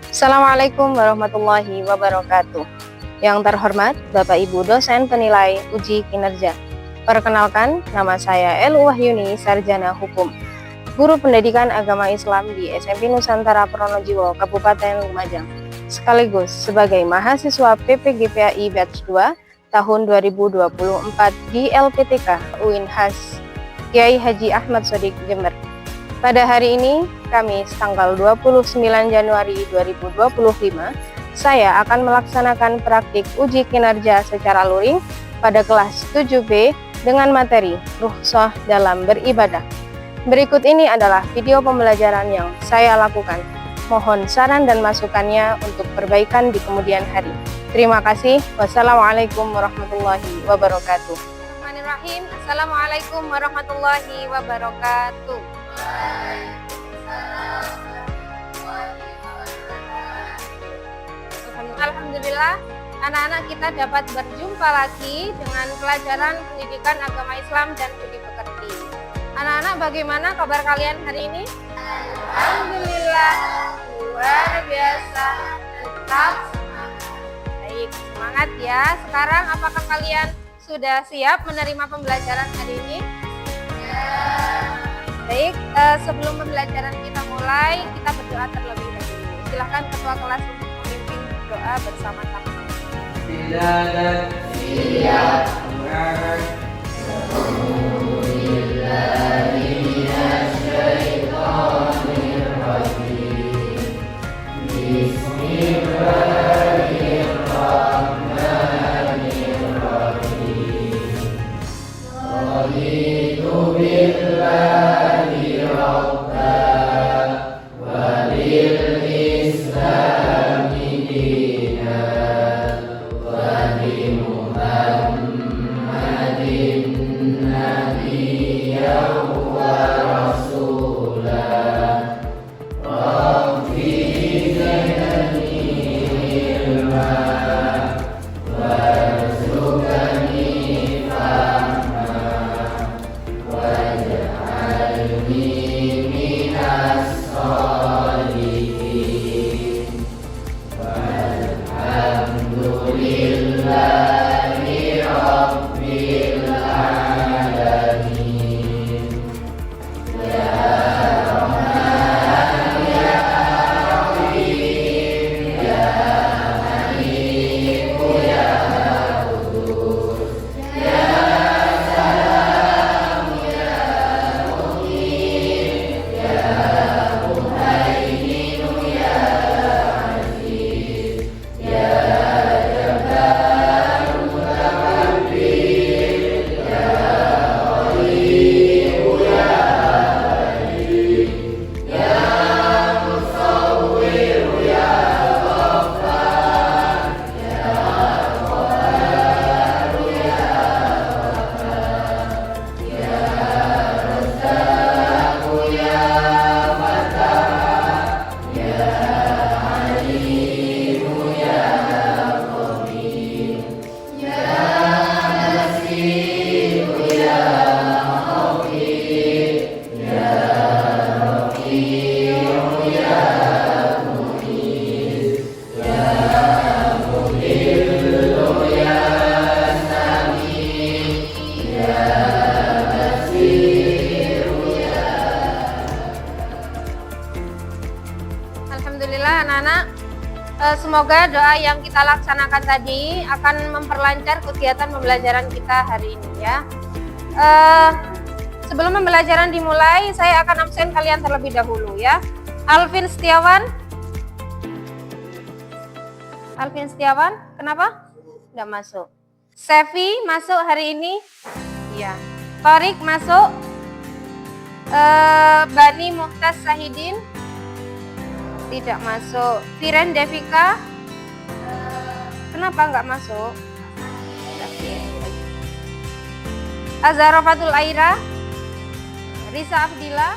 Assalamualaikum warahmatullahi wabarakatuh. Yang terhormat Bapak Ibu dosen penilai uji kinerja. Perkenalkan, nama saya Elu Wahyuni, Sarjana Hukum, Guru Pendidikan Agama Islam di SMP Nusantara Pronojiwo, Kabupaten Lumajang, sekaligus sebagai mahasiswa PPGPAI Batch 2 tahun 2024 di LPTK UINHAS Kiai Haji Ahmad Sodik Jember. Pada hari ini, Kamis tanggal 29 Januari 2025, saya akan melaksanakan praktik uji kinerja secara luring pada kelas 7B dengan materi rukhsah dalam beribadah. Berikut ini adalah video pembelajaran yang saya lakukan. Mohon saran dan masukannya untuk perbaikan di kemudian hari. Terima kasih. Wassalamualaikum warahmatullahi wabarakatuh. Bismillahirrahmanirrahim. Assalamualaikum warahmatullahi wabarakatuh. Alhamdulillah, anak-anak kita dapat berjumpa lagi dengan pelajaran pendidikan agama Islam dan budi pekerti. Anak-anak, bagaimana kabar kalian hari ini? Alhamdulillah, luar biasa. Tetap baik, semangat ya. Sekarang apakah kalian sudah siap menerima pembelajaran hari ini? Baik, sebelum pembelajaran kita mulai, kita berdoa terlebih dahulu. Silahkan ketua kelas untuk memimpin doa bersama-sama. Alhamdulillah anak-anak, semoga doa yang kita laksanakan tadi akan memperlancar kegiatan pembelajaran kita hari ini ya. Sebelum pembelajaran dimulai, saya akan absen kalian terlebih dahulu ya. Alvin Setiawan, kenapa? Nggak masuk. Sevi masuk hari ini? Iya. Torik masuk. Bani Muhtaz Sahidin tidak masuk. Firen Devika, kenapa nggak masuk? Azhara Fatul Aira, Risa Afdila.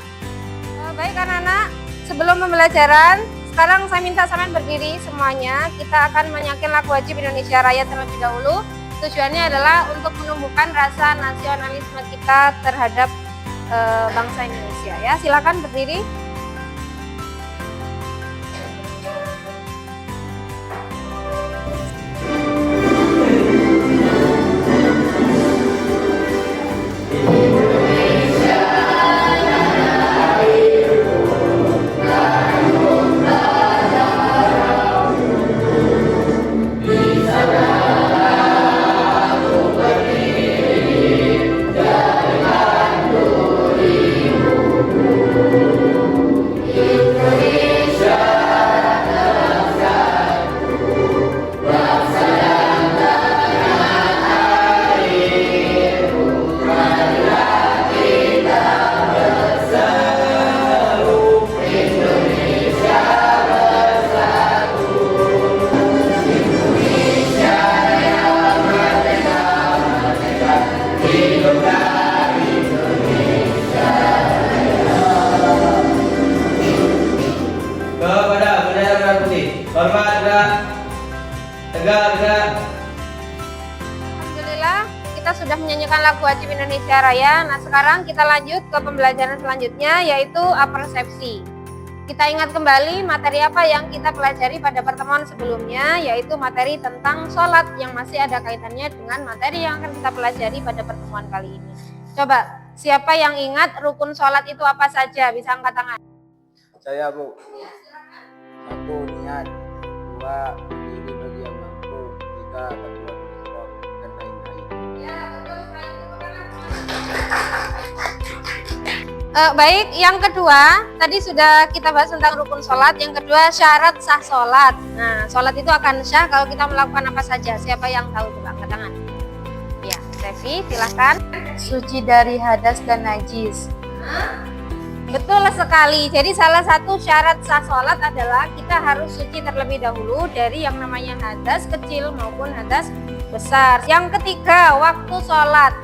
Baik anak-anak, sebelum pembelajaran, sekarang saya minta sampean berdiri semuanya. Kita akan menyakin lagu wajib Indonesia Raya terlebih dahulu. Tujuannya adalah untuk menumbuhkan rasa nasionalisme kita terhadap bangsa Indonesia ya. Silakan berdiri. Hormat gerak. Tegak gerak. Alhamdulillah, kita sudah menyanyikan lagu Wajib Indonesia Raya. Nah, sekarang kita lanjut ke pembelajaran selanjutnya, yaitu apersepsi. Kita ingat kembali materi apa yang kita pelajari pada pertemuan sebelumnya, yaitu materi tentang sholat yang masih ada kaitannya dengan materi yang akan kita pelajari pada pertemuan kali ini. Coba, siapa yang ingat rukun sholat itu apa saja? Bisa angkat tangan. Saya, Bu. 1. Niat. 2. Berdiri bagi yang mampu. 3. Berbuat ikhlas dan lain-lain. Baik, yang kedua, tadi sudah kita bahas tentang rukun sholat. Yang kedua, syarat sah sholat. Nah, sholat itu akan sah kalau kita melakukan apa saja. Siapa yang tahu? Coba angkat tangan. Ya, Revi, silahkan. Suci dari hadas dan najis. Betul sekali. Jadi salah satu syarat sah sholat adalah kita harus suci terlebih dahulu dari yang namanya hadas kecil maupun hadas besar. Yang ketiga, waktu sholat.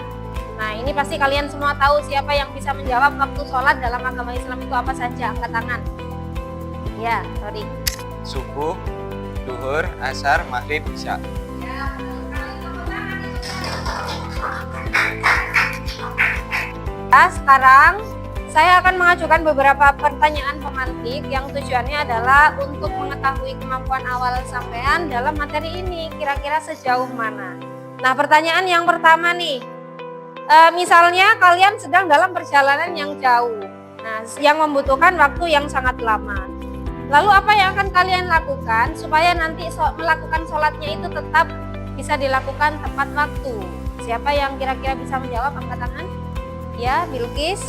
Nah, ini pasti kalian semua tahu. Siapa yang bisa menjawab waktu sholat dalam agama Islam itu apa saja? Angkat tangan. Ya, sorry. Subuh, duhur, asar, maghrib, isya. Nah, sekarang saya akan mengajukan beberapa pertanyaan pemantik yang tujuannya adalah untuk mengetahui kemampuan awal sampean dalam materi ini kira-kira sejauh mana. Nah, pertanyaan yang pertama nih, misalnya kalian sedang dalam perjalanan yang jauh, nah, yang membutuhkan waktu yang sangat lama. Lalu apa yang akan kalian lakukan supaya nanti melakukan sholatnya itu tetap bisa dilakukan tepat waktu? Siapa yang kira-kira bisa menjawab? Angkat tangan. Ya, Bilqis.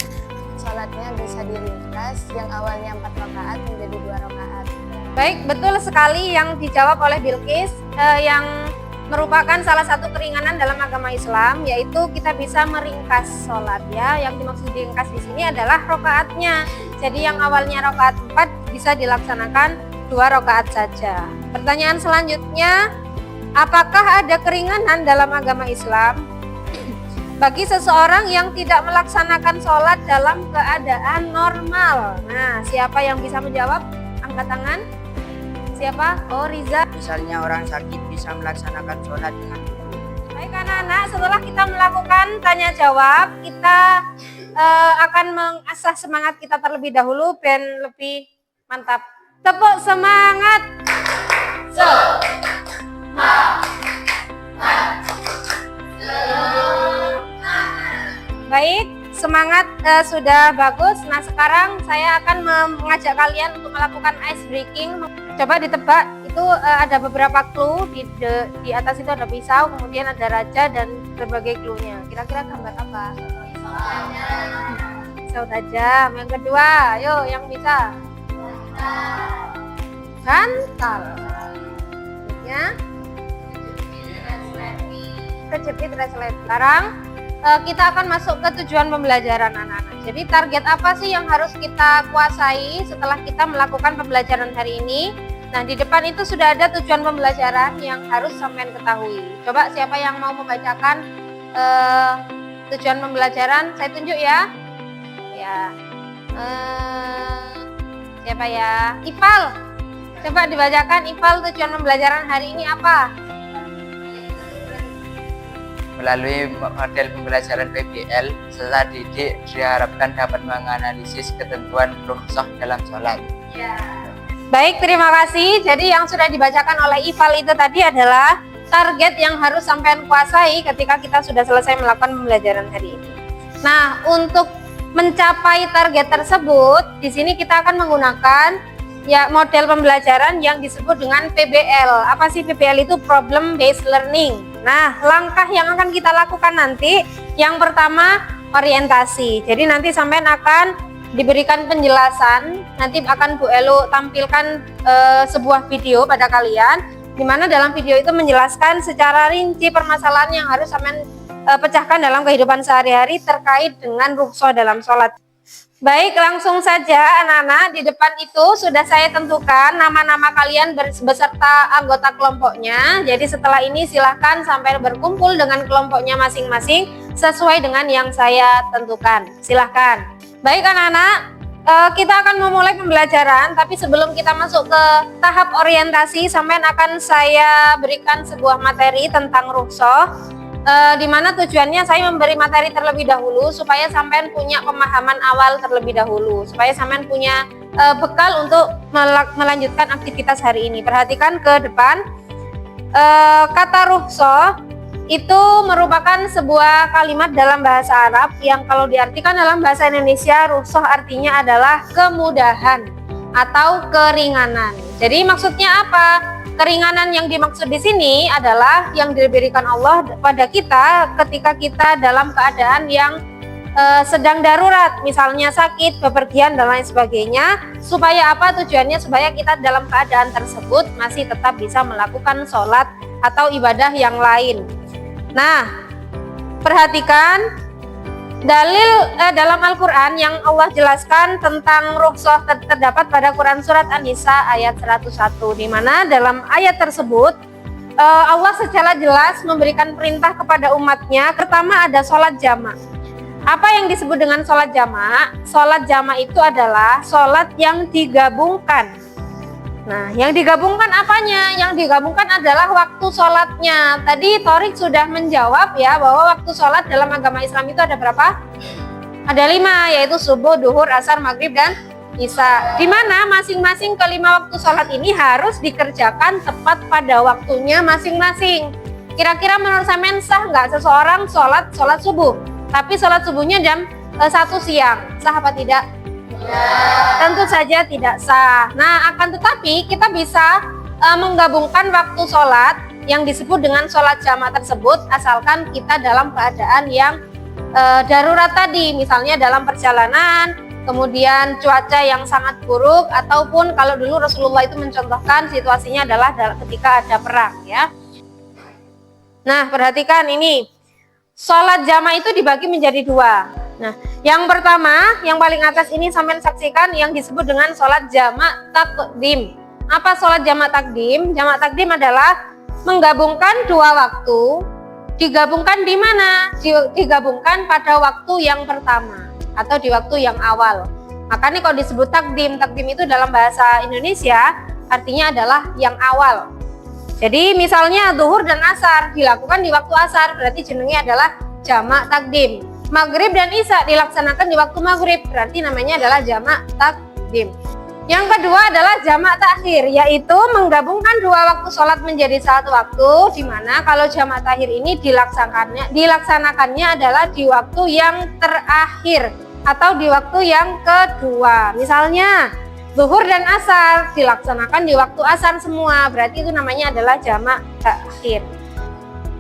Sholatnya bisa diringkas, yang awalnya 4 rakaat menjadi 2 rakaat. Baik, betul sekali yang dijawab oleh Bilqis, yang merupakan salah satu keringanan dalam agama Islam, yaitu kita bisa meringkas sholat ya. Yang dimaksud diringkas di sini adalah rakaatnya. Jadi yang awalnya rakaat 4 bisa dilaksanakan 2 rakaat saja. Pertanyaan selanjutnya, apakah ada keringanan dalam agama Islam bagi seseorang yang tidak melaksanakan sholat dalam keadaan normal? Nah, siapa yang bisa menjawab? Angkat tangan. Siapa? Oh, Riza. Misalnya orang sakit bisa melaksanakan sholat dengan wudhu. Baik anak-anak, setelah kita melakukan tanya jawab, kita akan mengasah semangat kita terlebih dahulu dan lebih mantap. Tepuk semangat. Baik, semangat sudah bagus. Nah, sekarang saya akan mengajak kalian untuk melakukan ice breaking. Coba ditebak, itu ada beberapa clue. Di atas itu ada pisau, kemudian ada raja dan berbagai clue-nya. Kira-kira gambar apa? Pisau tajam. Yang kedua, ayo yang bisa. Bantal. Selanjutnya, kejepit resleting. Sekarang kita akan masuk ke tujuan pembelajaran anak-anak. Jadi target apa sih yang harus kita kuasai setelah kita melakukan pembelajaran hari ini? Nah, di depan itu sudah ada tujuan pembelajaran yang harus sampean ketahui. Coba siapa yang mau membacakan tujuan pembelajaran? Saya tunjuk ya. Ya. Siapa ya? Ipal. Coba dibacakan Ipal, tujuan pembelajaran hari ini apa? Melalui model pembelajaran PBL, peserta didik diharapkan dapat menganalisis ketentuan rukhsah dalam sholat. Ya. Baik, terima kasih. Jadi yang sudah dibacakan oleh Ipal itu tadi adalah target yang harus sampean kuasai ketika kita sudah selesai melakukan pembelajaran hari ini. Nah, untuk mencapai target tersebut, di sini kita akan menggunakan ya model pembelajaran yang disebut dengan PBL. Apa sih PBL itu? Problem Based Learning. Nah, langkah yang akan kita lakukan nanti, yang pertama orientasi. Jadi nanti sampean akan diberikan penjelasan, nanti akan Bu Elo tampilkan sebuah video pada kalian, di mana dalam video itu menjelaskan secara rinci permasalahan yang harus sampean pecahkan dalam kehidupan sehari-hari terkait dengan rukhsah dalam sholat. Baik, langsung saja anak-anak, di depan itu sudah saya tentukan nama-nama kalian beserta anggota kelompoknya. Jadi setelah ini silahkan sampai berkumpul dengan kelompoknya masing-masing sesuai dengan yang saya tentukan. Silahkan. Baik anak-anak, kita akan memulai pembelajaran, tapi sebelum kita masuk ke tahap orientasi, sampean akan saya berikan sebuah materi tentang rukhsah, di mana tujuannya saya memberi materi terlebih dahulu supaya sampean punya pemahaman awal terlebih dahulu, supaya sampean punya bekal untuk melanjutkan aktivitas hari ini. Perhatikan ke depan, kata rukhsah itu merupakan sebuah kalimat dalam bahasa Arab yang kalau diartikan dalam bahasa Indonesia, rukhsah artinya adalah kemudahan atau keringanan. Jadi maksudnya apa? Keringanan yang dimaksud di sini adalah yang diberikan Allah pada kita ketika kita dalam keadaan yang sedang darurat, misalnya sakit, bepergian dan lain sebagainya. Supaya apa tujuannya? Supaya kita dalam keadaan tersebut masih tetap bisa melakukan sholat atau ibadah yang lain. Nah, perhatikan dalil dalam Al-Quran yang Allah jelaskan tentang rukhsah terdapat pada Quran Surat An-Nisa ayat 101, di mana dalam ayat tersebut Allah secara jelas memberikan perintah kepada umatnya. Pertama ada sholat jama'. Apa yang disebut dengan sholat jama'? Sholat jama' itu adalah sholat yang digabungkan. Nah, yang digabungkan apanya? Yang digabungkan adalah waktu sholatnya. Tadi Thorik sudah menjawab ya bahwa waktu sholat dalam agama Islam itu ada berapa? Ada 5, yaitu subuh, duhur, asar, maghrib, dan isya. Di mana masing-masing kelima waktu sholat ini harus dikerjakan tepat pada waktunya masing-masing. Kira-kira menurut sampean sah nggak seseorang sholat subuh, tapi sholat subuhnya jam 1 siang? Sah apa tidak? Tentu saja tidak sah. Nah, akan tetapi kita bisa menggabungkan waktu sholat yang disebut dengan sholat jamaah tersebut asalkan kita dalam keadaan yang darurat tadi, misalnya dalam perjalanan, kemudian cuaca yang sangat buruk, ataupun kalau dulu Rasulullah itu mencontohkan situasinya adalah ketika ada perang ya. Nah, perhatikan ini, sholat jamaah itu dibagi menjadi 2. Nah, yang pertama, yang paling atas ini sampai saksikan yang disebut dengan sholat jamak takdim. Apa sholat jamak takdim? Jamak takdim adalah menggabungkan 2 waktu. Digabungkan di mana? Digabungkan pada waktu yang pertama atau di waktu yang awal. Makanya kalau disebut takdim, takdim itu dalam bahasa Indonesia artinya adalah yang awal. Jadi misalnya zuhur dan asar dilakukan di waktu asar, berarti jenengnya adalah jamak takdim. Maghrib dan isya dilaksanakan di waktu maghrib, berarti namanya adalah jamak takdim. Yang kedua adalah jamak takhir, yaitu menggabungkan 2 waktu sholat menjadi 1 waktu, di mana kalau jamak takhir ini dilaksanakannya adalah di waktu yang terakhir atau di waktu yang kedua. Misalnya zuhur dan asar dilaksanakan di waktu asar semua, berarti itu namanya adalah jamak takhir.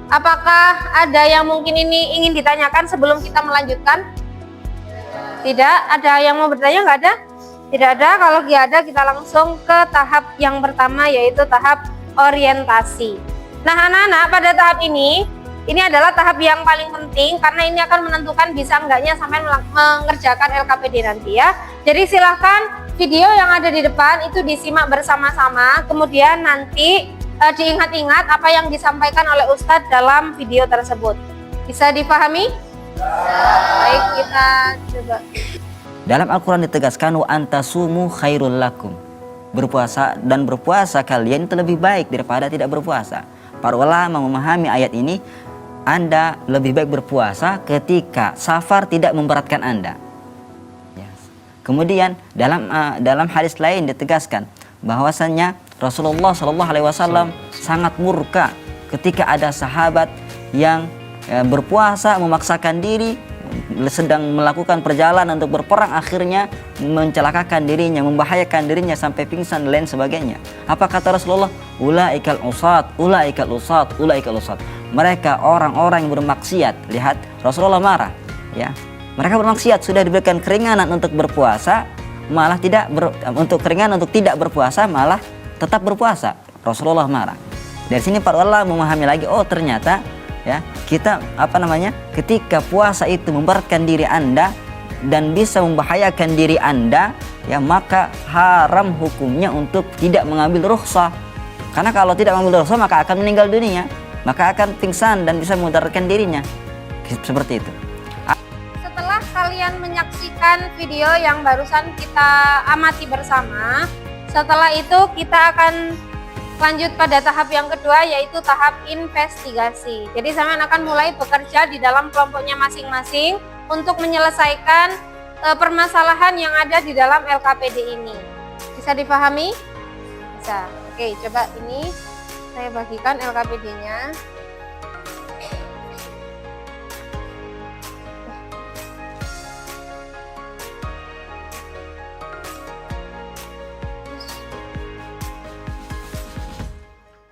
Apakah ada yang mungkin ini ingin ditanyakan sebelum kita melanjutkan? Tidak? Ada yang mau bertanya? Nggak ada? Tidak ada. Kalau tidak ada, kita langsung ke tahap yang pertama, yaitu tahap orientasi. Nah, anak-anak, pada tahap ini adalah tahap yang paling penting karena ini akan menentukan bisa enggaknya sampai mengerjakan LKPD nanti ya. Jadi silahkan video yang ada di depan itu disimak bersama-sama, kemudian nanti diingat-ingat apa yang disampaikan oleh Ustadz dalam video tersebut. Bisa dipahami? Baik, kita coba. Dalam Al-Quran ditegaskan wa antasumu khairul lakum. Berpuasa kalian itu lebih baik daripada tidak berpuasa. Para ulama memahami ayat ini, Anda lebih baik berpuasa ketika safar tidak memberatkan Anda. Kemudian dalam hadis lain ditegaskan bahwasannya Rasulullah SAW sangat murka ketika ada sahabat yang berpuasa memaksakan diri, sedang melakukan perjalanan untuk berperang, akhirnya mencelakakan dirinya, membahayakan dirinya sampai pingsan dan lain sebagainya. Apa kata Rasulullah? Ulaikal usat, ulaikal usat, ulaikal usat. Mereka orang-orang yang bermaksiat. Lihat, Rasulullah marah ya. Mereka bermaksiat, sudah diberikan keringanan untuk berpuasa, malah untuk keringanan untuk tidak berpuasa, malah tetap berpuasa. Rasulullah marah. Dari sini para ulama memahami lagi, oh ternyata ya kita ketika puasa itu memberatkan diri Anda dan bisa membahayakan diri Anda, ya maka haram hukumnya untuk tidak mengambil rukhsah. Karena kalau tidak mengambil rukhsah maka akan meninggal dunia, maka akan pingsan dan bisa memudarkan dirinya. Seperti itu. Setelah kalian menyaksikan menyaksikan video yang barusan kita amati bersama. Setelah itu kita akan lanjut pada tahap yang kedua, yaitu tahap investigasi. Jadi sampean akan mulai bekerja di dalam kelompoknya masing-masing untuk menyelesaikan permasalahan yang ada di dalam LKPD ini. Bisa dipahami? Bisa. Oke, coba ini saya bagikan LKPD-nya.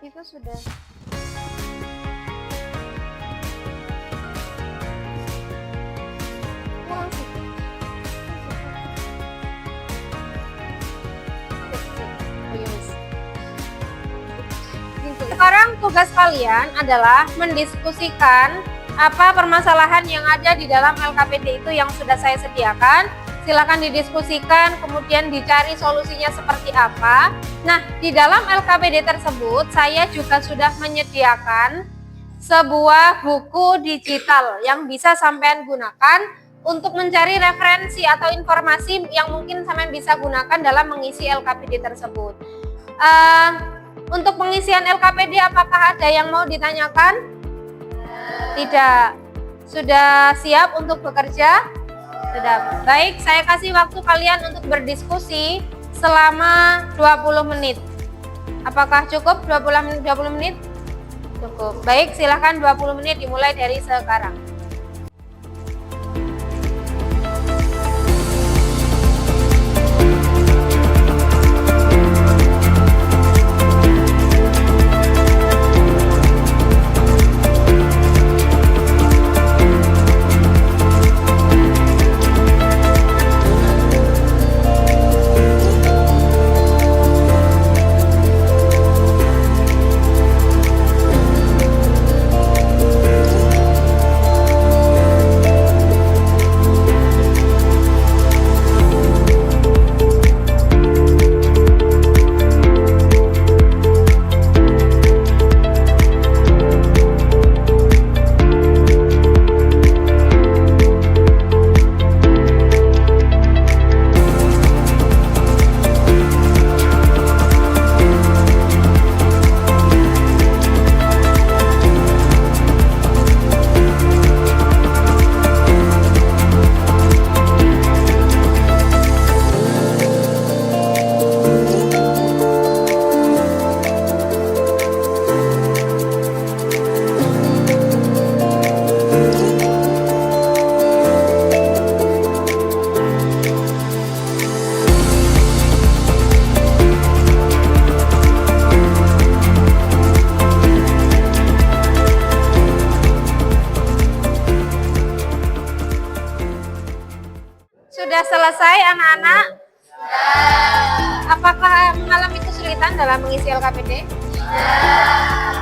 Itu sudah. Sekarang tugas kalian adalah mendiskusikan apa permasalahan yang ada di dalam LKPD itu yang sudah saya sediakan. Silakan didiskusikan, kemudian dicari solusinya seperti apa. Nah, di dalam LKPD tersebut saya juga sudah menyediakan sebuah buku digital yang bisa sampean gunakan untuk mencari referensi atau informasi yang mungkin sampean bisa gunakan dalam mengisi LKPD tersebut. Untuk pengisian LKPD apakah ada yang mau ditanyakan? Tidak. Sudah siap untuk bekerja? Sudah. Baik, saya kasih waktu kalian untuk berdiskusi selama 20 menit. Apakah cukup 20 menit? Cukup. Baik, silahkan 20 menit dimulai dari sekarang. Sudah selesai anak-anak? Apakah mengalami kesulitan dalam mengisi LKPD?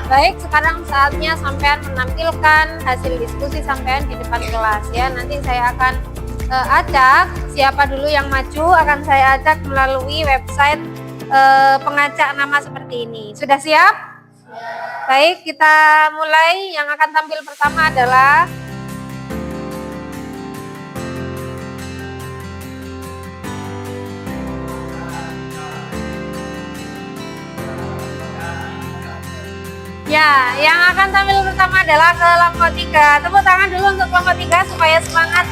Baik, sekarang saatnya sampean menampilkan hasil diskusi sampean di depan kelas ya. Nanti saya akan acak siapa dulu yang maju, akan saya acak melalui website pengacak nama seperti ini. Sudah siap? Baik, kita mulai. Yang akan tampil pertama adalah ya, yang akan tampil pertama adalah kelompok 3. Tepuk tangan dulu untuk kelompok 3 supaya semangat.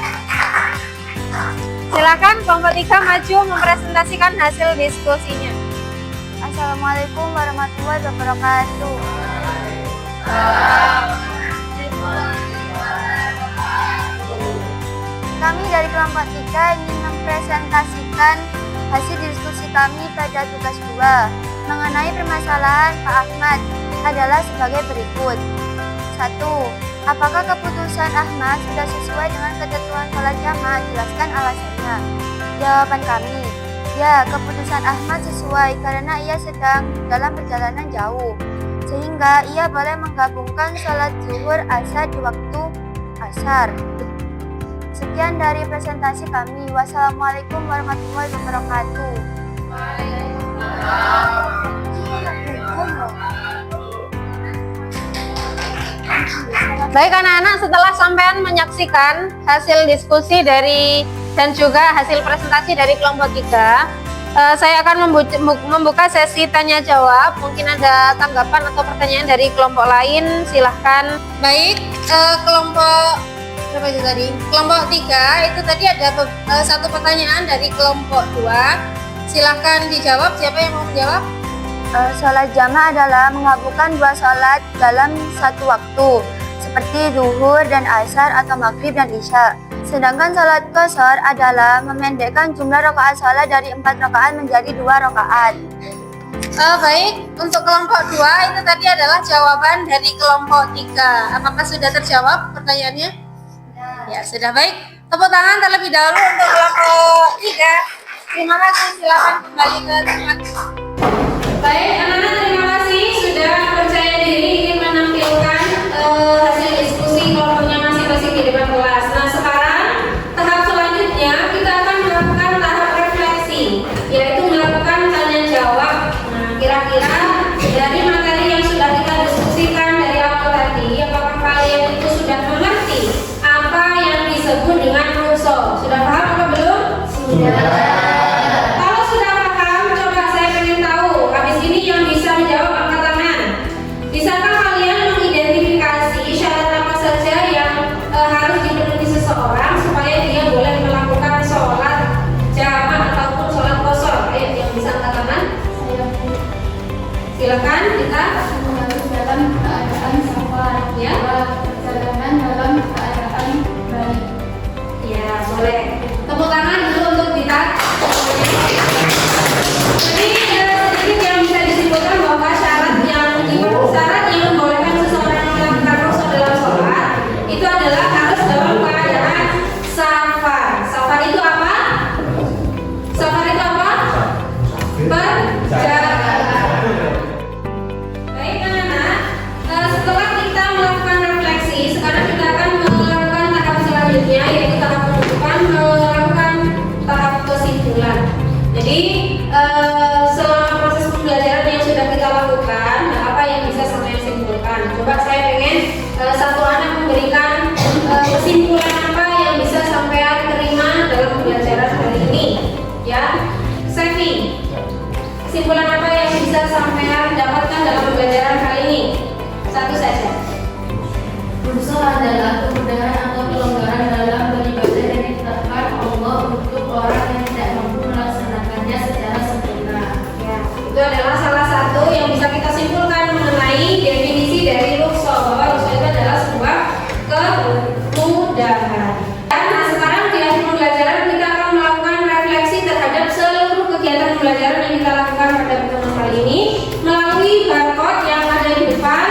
Silakan kelompok 3 maju mempresentasikan hasil diskusinya. Assalamualaikum warahmatullahi wabarakatuh. Kami dari kelompok 3 ingin mempresentasikan hasil diskusi kami pada tugas 2 mengenai permasalahan Pak Ahmad adalah sebagai berikut. 1. Apakah keputusan Ahmad sudah sesuai dengan ketentuan sholat jamaah? Jelaskan alasannya. Jawaban kami, ya, keputusan Ahmad sesuai karena ia sedang dalam perjalanan jauh, sehingga ia boleh menggabungkan sholat zuhur asar di waktu asar. Sekian dari presentasi kami. Wassalamualaikum warahmatullahi wabarakatuh. Baik anak-anak, setelah sampean menyaksikan hasil diskusi dari dan juga hasil presentasi dari kelompok 3. Saya akan membuka sesi tanya jawab. Mungkin ada tanggapan atau pertanyaan dari kelompok lain, silahkan. Baik, kelompok berapa itu tadi? Kelompok 3 itu tadi ada satu pertanyaan dari kelompok 2. Silahkan dijawab. Siapa yang mau menjawab? Sholat jamaah adalah menggabungkan 2 sholat dalam satu waktu, seperti zuhur dan asar atau maghrib dan isya. Sedangkan sholat qashar adalah memendekkan jumlah rakaat sholat dari 4 rakaat menjadi 2 rakaat. Baik, untuk kelompok 2 itu tadi adalah jawaban dari kelompok 3. Apakah sudah terjawab pertanyaannya? Ya, sudah. Baik. Tepuk tangan terlebih dahulu untuk kelompok 3. Terima kasih, silakan kembali ke tempat. Baik, anak-anak, terima kasih sudah percaya diri ingin menampilkan hasil diskusi kelompoknya masing-masing di depan kelas. Nah, sekarang tahap selanjutnya kita akan melakukan tahap refleksi, yaitu melakukan tanya jawab. Nah, kira-kira dari materi yang sudah kita diskusikan dari awal tadi, apakah kalian itu sudah mengerti apa yang disebut dengan rukshoh? Sudah paham apa belum? Sudah. Kalau sudah paham, coba saya pengen tahu. Habis ini yang bisa menjawab angkat tangan. Bisakah kalian mengidentifikasi syarat apa saja yang harus dipenuhi seseorang supaya dia boleh melakukan sholat jamaah ataupun sholat qashar? Ayo, yang bisa angkat tangan. Silakan kita. Harus dalam keadaan safar, Ya. perjalanan dalam keadaan balik. Ya, boleh. Tepuk tangan dulu untuk kita. Jadi sedikit yang bisa disimpulkan bahwa syarat yang membolehkan seseorang melakukan rukshoh dalam sholat itu adalah harus dalam keadaan safar. Safar itu apa? Safar itu apa? Perjalanan. Baik anak-anak, setelah kita melakukan refleksi, sekarang kita akan melakukan tahap selanjutnya, yaitu tahap penutupan, melakukan tahap kesimpulan. Jadi selama proses pembelajaran yang sudah kita lakukan, apa yang bisa saya simpulkan? Coba saya pengen satu anak memberikan kesimpulan apa yang bisa sampean terima dalam pembelajaran hari ini, ya. Sevi, kesimpulan apa yang bisa sampean dapatkan dalam pembelajaran kali ini? Satu saja. Rukshoh adalah kemudahan atau kelonggaran dalam beribadah yang ditetapkan Allah untuk orang yang tidak mampu melaksanakannya secara sempurna. Ya, itu adalah salah satu yang bisa kita simpulkan mengenai definisi dari rukshoh, bahwa rukshoh itu adalah sebuah kemudahan. Nah, sekarang di akhir pembelajaran kita akan melakukan refleksi terhadap seluruh kegiatan pembelajaran yang kita lakukan pada pertemuan kali ini melalui barcode yang ada di depan.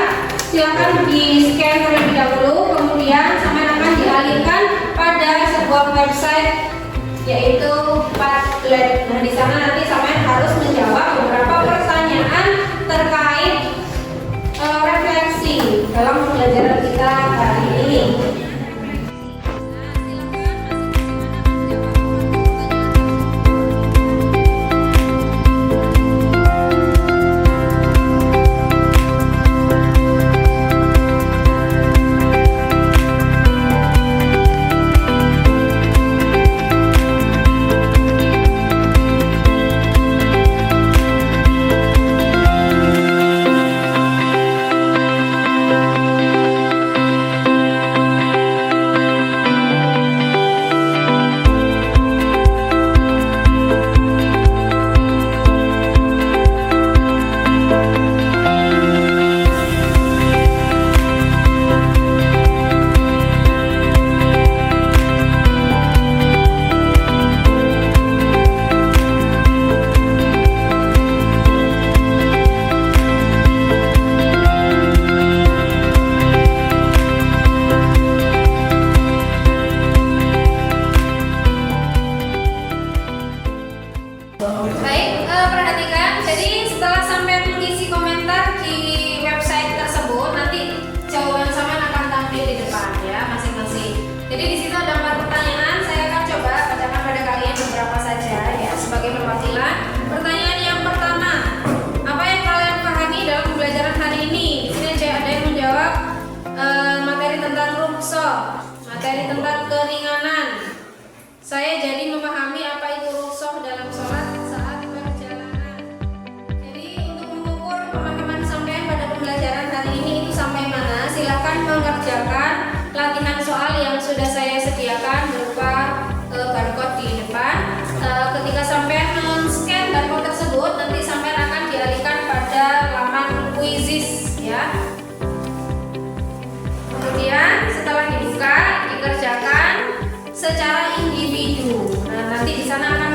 Silakan di scan terlebih dahulu, kemudian sampai akan dialihkan pada sebuah website yaitu Padlet. Nah, di sana nanti sampai harus menjawab beberapa pertanyaan terkait refleksi dalam pembelajaran kita hari ini. Baik, perhatikan. Jadi setelah sampai mengisi komentar di website tersebut, nanti jawaban sampean akan tampil di depan ya masing-masing. Jadi di situ ada 4 pertanyaan. Saya akan coba bacakan pada kalian beberapa saja ya sebagai perwakilan. Pertanyaan yang pertama, apa yang kalian pahami dalam pembelajaran hari ini? Di sini ada yang menjawab materi tentang rukshoh, materi tentang keringanan. Saya jadi yang sudah saya sediakan berupa barcode di depan. Ketika sampai men-scan barcode tersebut, nanti sampai akan dialihkan pada laman Quizizz ya. Kemudian setelah dibuka, dikerjakan secara individu. Nah, nanti di sana akan